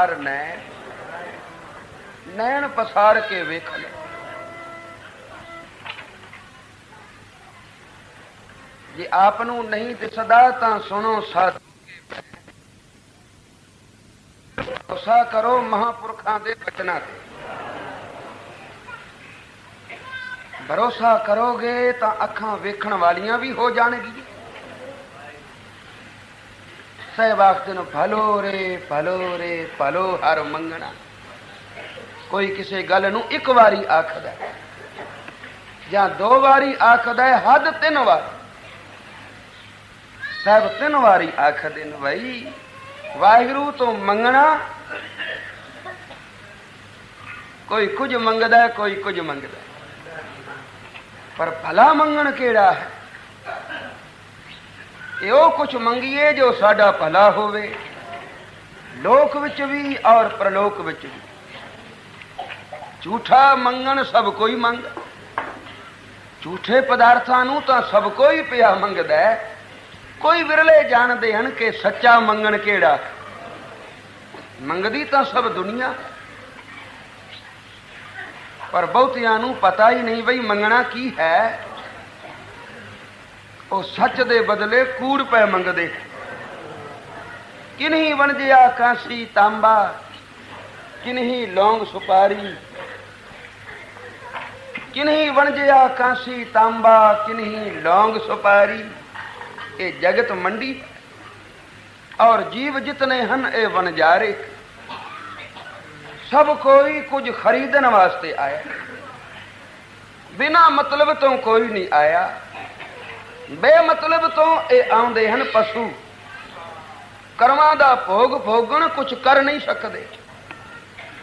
पसार नैन, नैन पसार के वेख ले। जे आप नूं नहीं दिसदा तां सुनो साधु भरोसा करो महापुरखां दे बचनां ते। भरोसा करोगे तो अखां वेखण वालियां भी हो जाणगी। सहवाग दिन भलो रे भलो हर मंगना। कोई किसी गल नूं एक वारी आखदा जां दो वारी आखदा, हद 3 वार। साहब 3 वारी आखदे ने भाई वाहिगुरू तो मंगना। कोई कुछ मंगदा, कोई कुछ मंगदा, पर भला मंगण केड़ा है? यो कुछ मंगीए जो साडा भला होवे, लोक विच भी और प्रलोक विच भी। झूठा मंगण सब कोई मंग, झूठे पदार्थां नूं तां सब कोई पिया मंगदा है। कोई विरले जानदे हन कि सच्चा मंगण केड़ा। मंगदी तां सब दुनिया, पर बहुतियां नूं पता ही नहीं बई मंगना की है। ਉਹ सच दे बदले कूड़ पै मंगदे। किन्हीं वणजिया कांसी तांबा, किन्हीं लौंग सुपारी। किन्हीं वणजिया कांसी तांबा, किन्हीं लौंग सुपारी। ये जगत मंडी और जीव जितने हन ये वनजारे। सब कोई कुछ खरीदन वास्ते आया, बिना मतलब तो कोई नहीं आया। बेमतलब तो ये आउंदे हन पशु। कर्मां दा भोग भोगण कुछ कर नहीं सकते।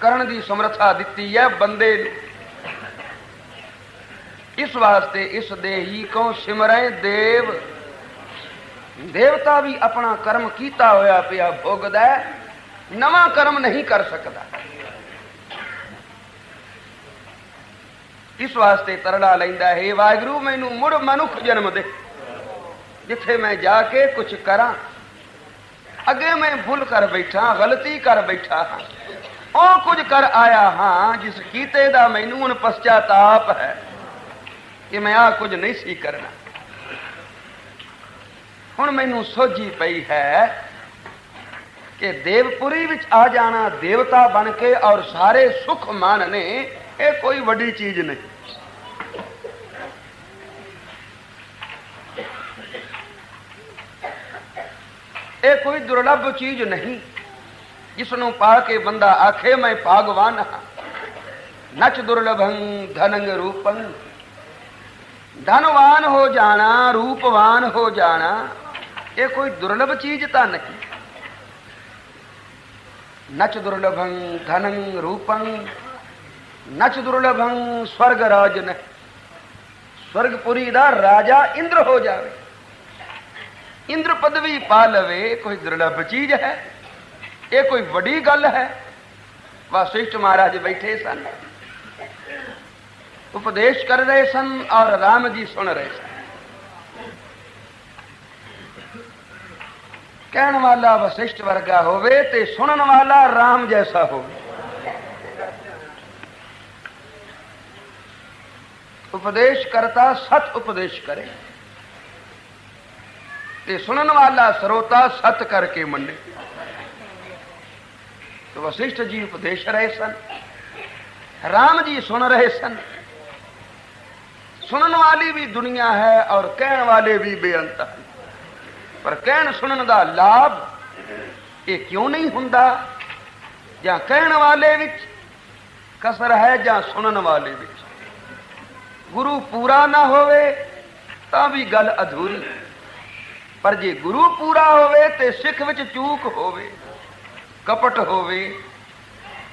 करन दी समर्था दिती है बंदे नूं। इस वास्ते इस देही को सिमरै देव। देवता भी अपना कर्म कीता होया पिया भोगदा, नवा कर्म नहीं कर सकता। इस वास्ते तरला लैंदा है, वाहिगुरू मैनू मुड़ मनुख जन्म दे, जिथे मैं जाके कुछ करा। अगे मैं भूल कर बैठा, गलती कर बैठा हाँ, और कुछ कर आया हाँ जिस कीते दा मैनू हुण पश्चाताप है कि मैं आ कुछ नहीं सी करना। हुण मैनू सोझी पई है कि देवपुरी विच आ जाना देवता बन के और सारे सुख मानने, ये कोई बड़ी चीज नहीं। ये कोई दुर्लभ चीज नहीं जिसनों पा के बंदा आखे मैं भागवान हाँ। नच दुर्लभं धनंग रूपं। धनवान हो जाना, रूपवान हो जाना, ये कोई दुर्लभ चीज ता नहीं। नच दुर्लभं धनं रूपं, नच दुर्लभं स्वर्ग राज न। स्वर्गपुरी दा राजा इंद्र हो जावे, इंद्र पदवी पा लवे, कोई दुर्लभ चीज है? ये कोई बड़ी गल है? वशिष्ठ महाराज बैठे सन, उपदेश कर रहे सन और राम जी सुन रहे सन। कहन वाला वशिष्ठ वर्गा होवे ते सुनन वाला राम जैसा होवे। उपदेश करता सत उपदेश करे ते सुनन वाला श्रोता सत करके मने। तो वशिष्ठ जी उपदेश रहे सन, राम जी सुन रहे सन। सुनन वाली भी दुनिया है और कहन वाले भी बेअंत हैं, पर कहन सुनन दा लाभ ये क्यों नहीं हुंदा? जां कहन वाले विच कसर है जां सुनन वाले विच। गुरु पूरा ना होवे तां भी गल अधूरी, पर जे गुरु पूरा होवे ते सिख विच चूक होवे, कपट होवे।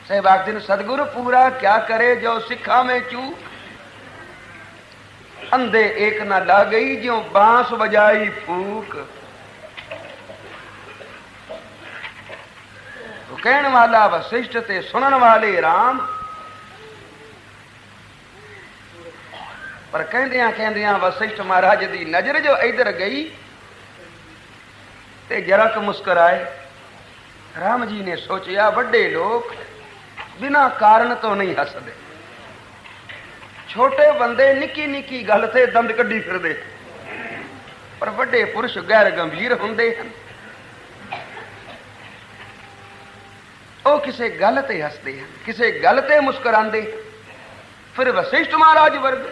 सहबाग दिन सदगुरु पूरा क्या करे जो सिखा में चूक। अंधे एक न ला गई ज्यों बांस बजाई फूक। तो कहने वाला वशिष्ठ ते सुनन वाले राम। पर कहंदियां वशिष्ठ महाराज दी नजर जो इधर गई ते जरा क मुस्कुराए। राम जी ने सोचा बड़े लोग बिना कारण तो नहीं हसदे, छोटे बंदे निकी निकी गल ते दंद कड्डी फिरदे, पर बड़े पुरुष गैर गंभीर हुंदे हन, ਉਹ ਕਿਸੇ ਗੱਲ ਤੇ ਹੱਸਦੇ ਹਨ, ਕਿਸੇ ਗੱਲ ਤੇ ਮੁਸਕਰਾਉਂਦੇ। ਫਿਰ ਵਸਿਸ਼ਠ ਮਹਾਰਾਜ ਵਰਗ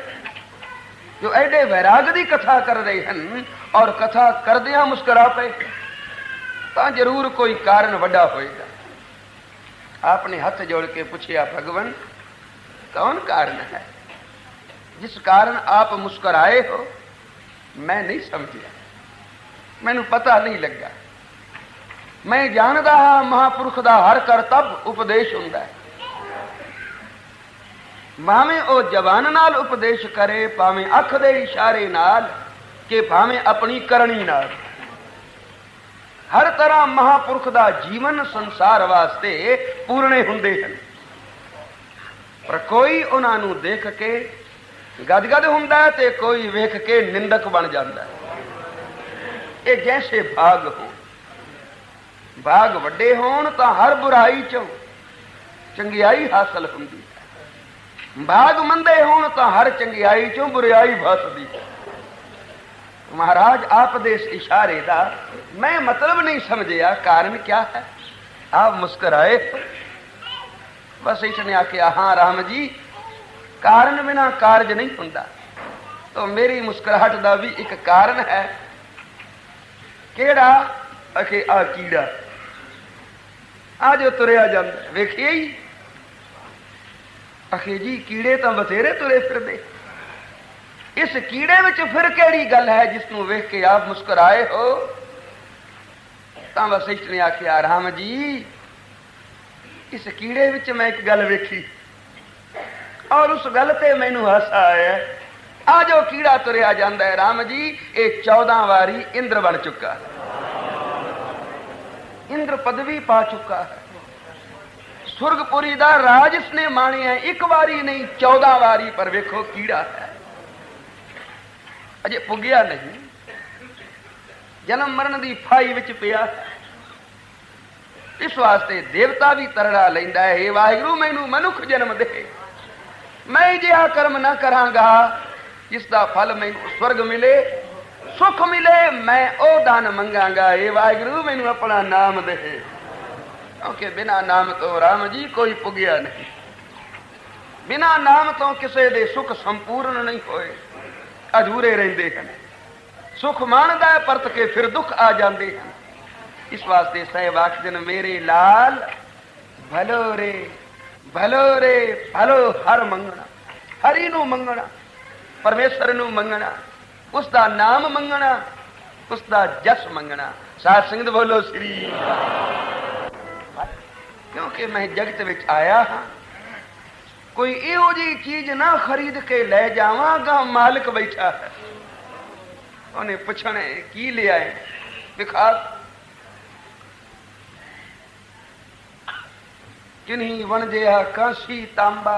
ਜੋ ਐਡੇ ਵੈਰਾਗ ਦੀ ਕਥਾ ਕਰ ਰਹੇ ਹਨ ਔਰ ਕਥਾ ਕਰਦਿਆਂ ਮੁਸਕਰਾ ਪਏ, ਤਾਂ ਜ਼ਰੂਰ ਕੋਈ ਕਾਰਨ ਵੱਡਾ ਹੋਏਗਾ। आपने हथ जोड़ के पूछा, भगवान कौन कारण है जिस कारण आप मुस्कुराए हो? मैं नहीं समझिया, मैनू पता नहीं लगा। मैं जानदा हाँ महापुरुष दा हर करतब उपदेश हुंदा है, भावें ओ जबान नाल उपदेश करे, भावें अख दे इशारे नाल के भावें अपनी करनी नाल, हर तरह महापुरुष दा जीवन संसार वास्ते पूरने हुंदे हन। पर कोई उन्हां नूं देख के गदगद हुंदा है ते कोई वेख के निंदक बन जाता है। ये जैसे भाग हो, भाग वड्डे होण तां हर बुराई चों चंगियाई हासिल हुंदी है, भाग मंदे होण तां हर चंगियाई चों बुराई भसदी है। महाराज आप दे इस इशारे दा मैं मतलब नहीं समझिया, कारण क्या है? आप मुस्कुराए। बस इसने आख्या, हाँ राम जी, कारण बिना कारज नहीं हुंदा, तो मेरी मुस्कुराहट दा भी एक कारण है। केड़ा? आखे आ कीड़ा, आ जो तुरया जांदा, वेखिए ही। आखे जी कीड़े तो बथेरे तुरे फिरदे, इस कीड़े विच फिर केड़ी गल है जिसनूं वेख के आप मुस्कुराए हो? तां वशिष्ठ ने आख्या, राम जी इस कीड़े विच मैं एक गल वेखी और उस गल ते मैनू हासा आया। आ जो कीड़ा तुरया जांदा है राम जी, ये 14 वारी इंद्र बन चुका है, इंद्र पदवी पा चुका है, सुरगपुरी दा राज इसने माणिया है, एक वारी नहीं 14 वारी। पर वेखो कीड़ा है, अजे पुगिया नहीं, जन्म मरण की फाई विच पिया। इस वास्ते देवता भी तरड़ा लैंदा है, हे वाहिगुरू मैनू मनुख जन्म दे, मैं जिहा कर्म न करांगा जिसका फल मैनू स्वर्ग मिले, सुख मिले, मैं ओ दान मंगांगा। हे वाहिगुरू मैनू अपना नाम दे, क्योंकि बिना नाम तो राम जी कोई पुगिया नहीं, बिना नाम तो किसी दे सुख संपूर्ण नहीं होए, अधूरे रहते हैं। सुख मानदा है परत के फिर दुख आ जाते हैं। इस वास्ते साहिब आखदे मेरे लाल भलो रे भलो रे भलो हर मंगना, हरि नू मंगना, परमेश्वर नू मंगना, उसका नाम मंगना, उसका जस मंगना। साध संगत बोलो श्री। क्योंकि मैं जगत विच आया हाँ, कोई इहो जी चीज ना खरीद के ले जावांगा, मालिक बैठा है, उन्हें पुछने की ले आए, दिखा किन्हीं वणजिया कांसी तांबा,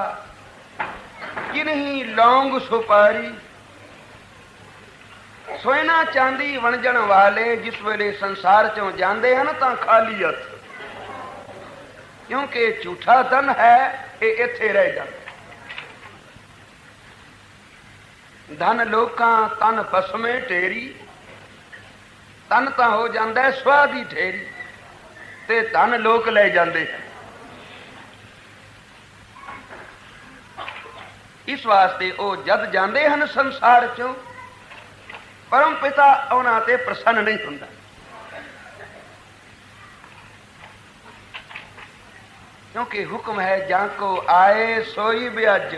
किन्हीं लौंग सुपारी, सोना चांदी वणजण वाले जिस वेले संसार चों जांदे हन तां खाली हथ, क्योंकि झूठा धन है ये इत्थे रह जाता। धन लोकां तन पसमे ढेरी, तन तां हो जांदा है स्वाह दी ढेरी, ते धन लोक ले जांदे हैं। इस वास्ते वो जद जांदे हन संसार चों, परम पिता उन्हां ते प्रसन्न नहीं हुंदा। क्योंकि हुक्म है जाको आए सोई ब्याज,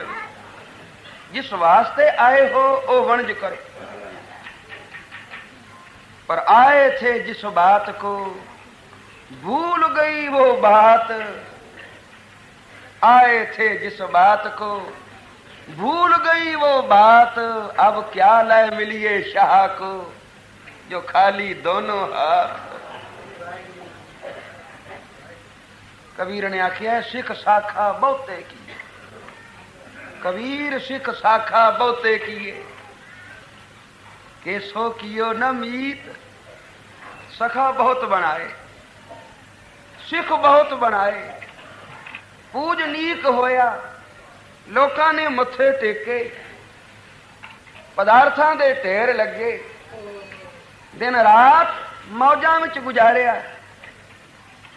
जिस वास्ते आए हो वो वणज करो। पर आए थे जिस बात को, भूल गई वो बात, आए थे जिस बात को, भूल गई वो बात, अब क्या लय मिलिए शाह को, जो खाली दोनों हाथ। कबीर ने आख्या सिख शाखा बहुते किए, कबीर सिख शाखा बहुते किए, के सो कियो न मीत, सखा बहुत बनाए, सिख बहुत बनाए, पूजनीक होया, लोकां ने मत्थे टेके, पदार्थां दे ढेर लगे, दिन रात मौजां विच गुजारिया,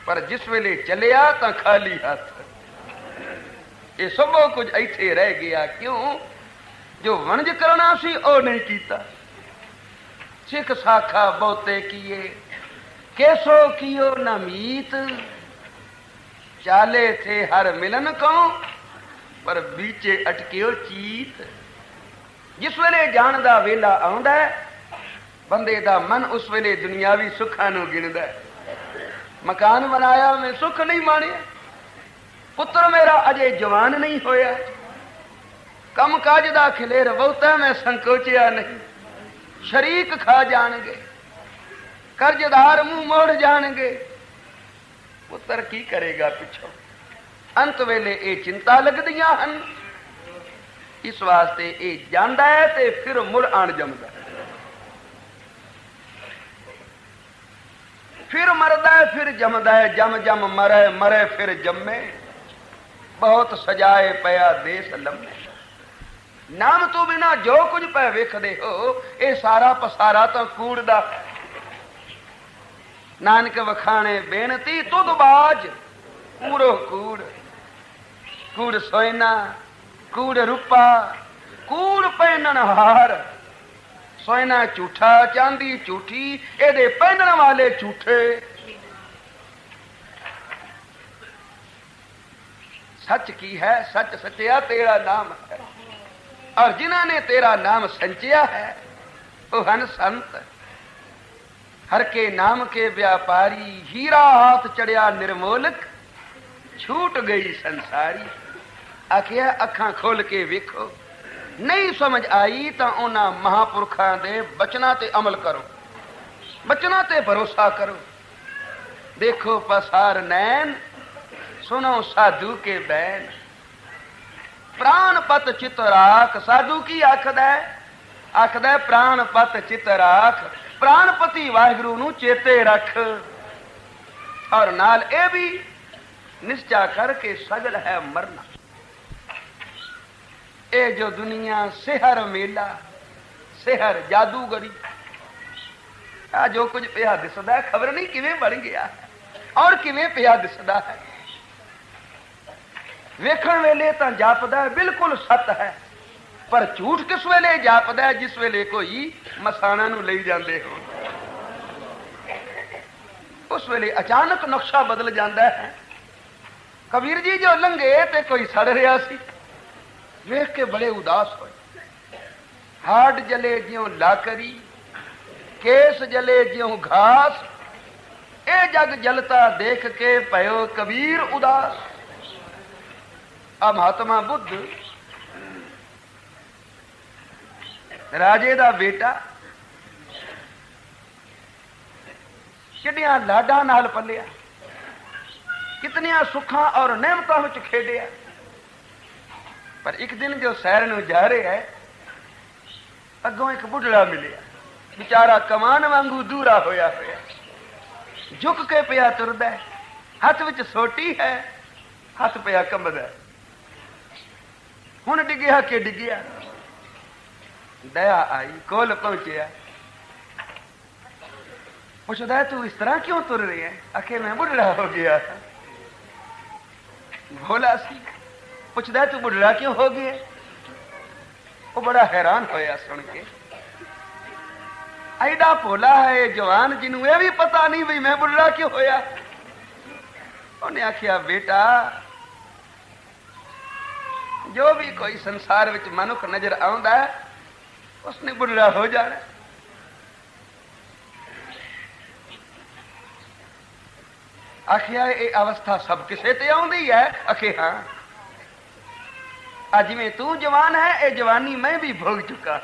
पर जिस वेले चलिया तां खाली हथ। ये सब कुछ इत्थे रह गया। क्यों? जो वणज करना सी ओ नहीं कीता। सिख साखा बहुते किए, केसो कियो न मीत, चाले थे हर मिलन को, पर बीचे अटकियो चीत। जिस वेले जान दा वेला आउंदा है, बंदे दा मन उस वेले दुनियावी सुखां नूं गिणदा है। मकान बनाया, मैं सुख नहीं माणिया, पुत्र मेरा अजे जवान नहीं होया, कम काज दा खिलेर बहुता मैं संकोचिया नहीं, शरीक खा जाणगे, कर्जदार मुंह मोड़ जाणगे, पुत्र की करेगा पिछों। अंत वेले ये चिंता लगदियां हन। इस वास्ते ये जांदा है ते फिर मुड़ आण जमदा, फिर मरदा है, फिर जमदा है, जम जम मरे, मरे फिर जमे, बहुत सजाए पया देश लम्मे। नाम तो बिना जो कुछ पै वेखदे हो, ये सारा पसारा तो कूड़ दा है। नानक वखाणे बेनती तुद बाज, कूड़ो कूड़, कूड़ सोयना, कूड़ रूपा, कूड़ पहनन हार। सोयना झूठा, चांदी झूठी, एदे पहनन वाले झूठे। सच की है, सच सचिया तेरा नाम है, और जिन्हों ने तेरा नाम संचिया है वो हन संत। हर के नाम के व्यापारी, हीरा हाथ चढ़िया निर्मोलक, छूट गई संसारी। आखिया अखां खोल के वेखो, नहीं समझ आई तो उन्हां महापुरखां दे बचना ते अमल करो, बचना ते भरोसा करो। देखो पसार नैन, सुनो साधु के बैन, प्राण पत चित राख। साधु की आखद है प्राण पत चित राख, प्राणपति वाहिगुरु नूं चेते रख, और नाल ए भी निश्चा करके सगल है मरना। ए जो दुनिया सेहर मेला, सेहर जादूगरी, आ जो कुछ पिया दिसदा है, खबर नहीं किवें बन गया और किवें पिया दिसदा है। वेखण वेले तां जापदा है बिल्कुल सत है, पर झूठ किस वेले जापदा है? जिस वेले कोई मसाणा नूं लई जांदे हो, उस वेले अचानक नक्शा बदल जाता है। कबीर जी जो लंघे ते कोई सड़ रहा सी, वेख के बड़े उदास होए। हाड जले ज्यों लाकरी, केस जले ज्यों घास, ए जग जलता देख के पयो कबीर उदास। आ महात्मा बुद्ध राजे दा बेटा कितनिया लाडा नाल पलिया, कितनिया सुखा और नेमतां विच खेडिया, पर एक दिन जो सैर नूं जा रहा है, अगों एक बुढ़ड़ा मिलिया, बेचारा कमान वांगू दूरा होया होया, झुक के पिया तुरदा है, हाथ विच सोटी है, हाथ पिया कंबदा है। हुण डिग्या के डिग्या, दया आई, कोल पहुंचिया, पुछदा है तू इस तरह क्यों तुर रही है? आखे मैं बुढ़ड़ा हो गया। भोला सी पुछदा है तू बुढ़ड़ा क्यों हो गया? वो बड़ा हैरान होया सुन के, ऐडा भोला है जवान जिन्हों यह भी पता नहीं भी मैं बुढ़ड़ा क्यों होया। उन्हें आखिया बेटा, जो भी कोई संसार विच मनुख नजर आउंदा है उसने बुढ़ड़ा हो जाना। आखिया ये अवस्था सब किसे ते आउंदी है? आखे हाँ, अज में तू जवान है, ये जवानी मैं भी भोग चुका,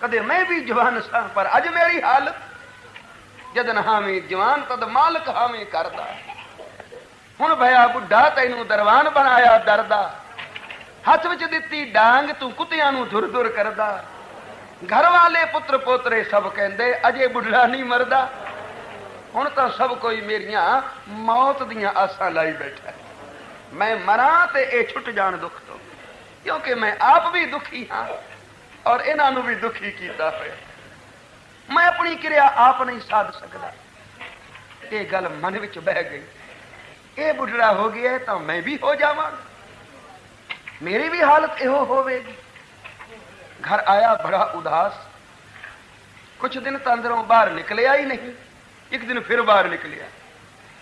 कदे मैं भी जवान सा, पर अज मेरी हालत जदन हामी जवान तद मालक हामी करदा। हुण भया बुढ़ा तैनू दरवान बनाया डरदा, हथ विच दित्ती डांग तू कुत्तियां नू धुर धुर करदा। घर वाले पुत्र पोतरे सब कहंदे अजे बुढ़ा नहीं मरदा। हुण तां सब कोई मेरियां मौत दियां आसां लाई बैठा, मैं मरां ते ये छुट जाण दुख तो, क्योंकि मैं आप भी दुखी हाँ और इन्हां नूं भी दुखी कीता होया। मैं अपनी क्रिया आप नहीं साध सकदा। ये गल मन विच बह गई, ये बुढ़ड़ा हो गया तो मैं भी हो जावांगा, मेरी भी हालत इहो होवेगी। घर आया बड़ा उदास, कुछ दिन तो अंदरों बाहर निकलिया ही नहीं। एक दिन फिर बाहर निकलिया,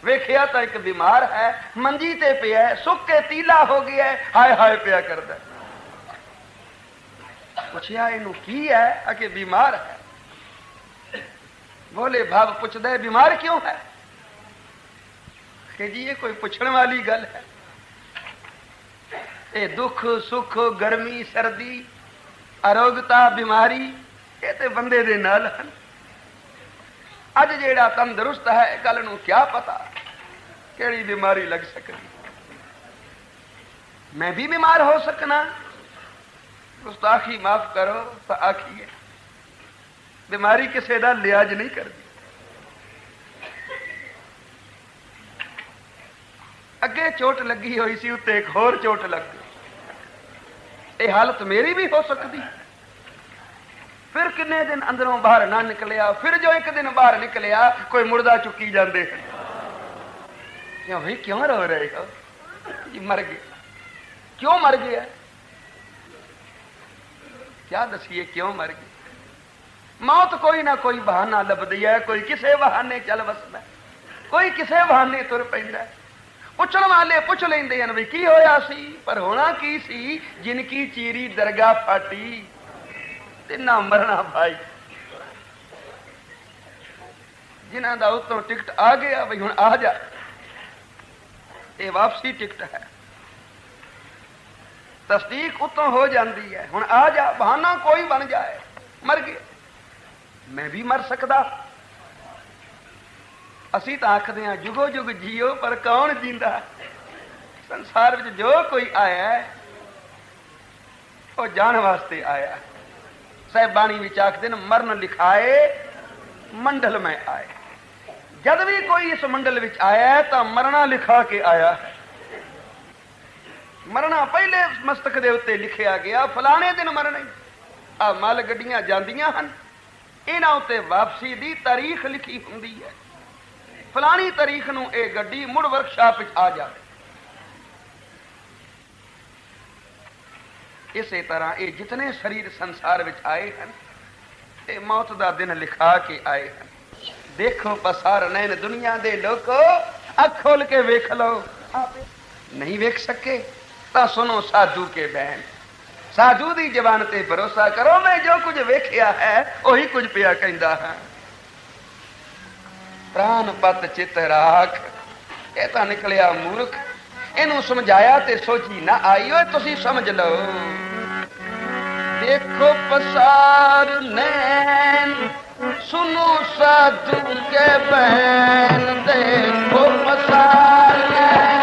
वेखिया तो एक बीमार है, मंजी ते पिया है, सुख के तीला हो गया है, हाय हाय पिया करदा। पुछया इनू की है? आके बीमार है। बोले भाव पुछदे बीमार क्यों है? कि जी ये कोई पुछण वाली गल है? ये दुख सुख गर्मी सर्दी अरोगता बीमारी ये ते बंदे दे नाल हन। अज जेड़ा तंदुरुस्त है गल नूं क्या पता केड़ी बीमारी लग सकती। मैं भी बीमार हो सकना। गुस्ताखी माफ करो तो आखिए, बीमारी किसी का लिहाज नहीं करती। अगे चोट लगी हुई सी, उत्ते एक होर चोट लग गई। ये हालत मेरी भी हो सकती। फिर किन्ने दिन अंदरों बाहर ना निकलिया, फिर जो एक दिन बाहर निकलिया कोई मुर्दा चुकी जाते हैं। क्यों भाई क्यों रो रहे हो? मर गए। क्यों मर गया? क्या दसिए क्यों मर गए? मौत कोई ना कोई बहाना लभदी है, कोई किसे बहाने चल बसदा, कोई किसे बहाने तुर पैंदा। पुछण वाले पुछ लेंदे हन भी की होया सी, पर होना की सी? जिनकी चीरी दरगाह फाटी ते ना मरना भाई। जिन्हां दा उत्तों टिकट आ गया भाई हुण आ जा, ये वापसी टिकट है, तस्दीक उत्तों हो जाती है, हुण आ जा, बहाना कोई बन जाए। मर गया, मैं भी मर सकदा। असी तो आखदे हां जुगो जुग जियो, पर कौन जींदा? संसार में जो कोई आया है वो जान वास्ते आया। साहिबानी विच आखदे न मरण लिखाए मंडल में आए। जद भी कोई इस मंडल विच आया है तो मरना लिखा के आया है। मरना पहले मस्तक दे उत्ते लिखिया गया, फलाने दिन मरना। आ मल गड्डियां जांदियां हन, इन्हां उत्ते वापसी दी तारीख लिखी हुंदी है। फलानी तारीख नूं ये गड्डी मुड़ वर्कशाप विच आ जाए। इसे तरह ये जितने शरीर संसार विच आए हैं, ये मौत दा दिन लिखा के आए हैं। देखो पसार नैन दुनिया दे लोको, अख खोल के वेख लो। नहीं वेख सके तो सुनो साधु के बहन, साधु दी जबान ते भरोसा करो। मैं जो कुछ वेखिया है वही कुछ पिया कहंदा है। प्राण पत चित राख, ये तो निकलिया मूर्ख। इनू समझाया ते सोची ना आई, ओए तुसी समझ लो। देखो पसार नैन सुनो साधु के बहन, देखो पसार नैन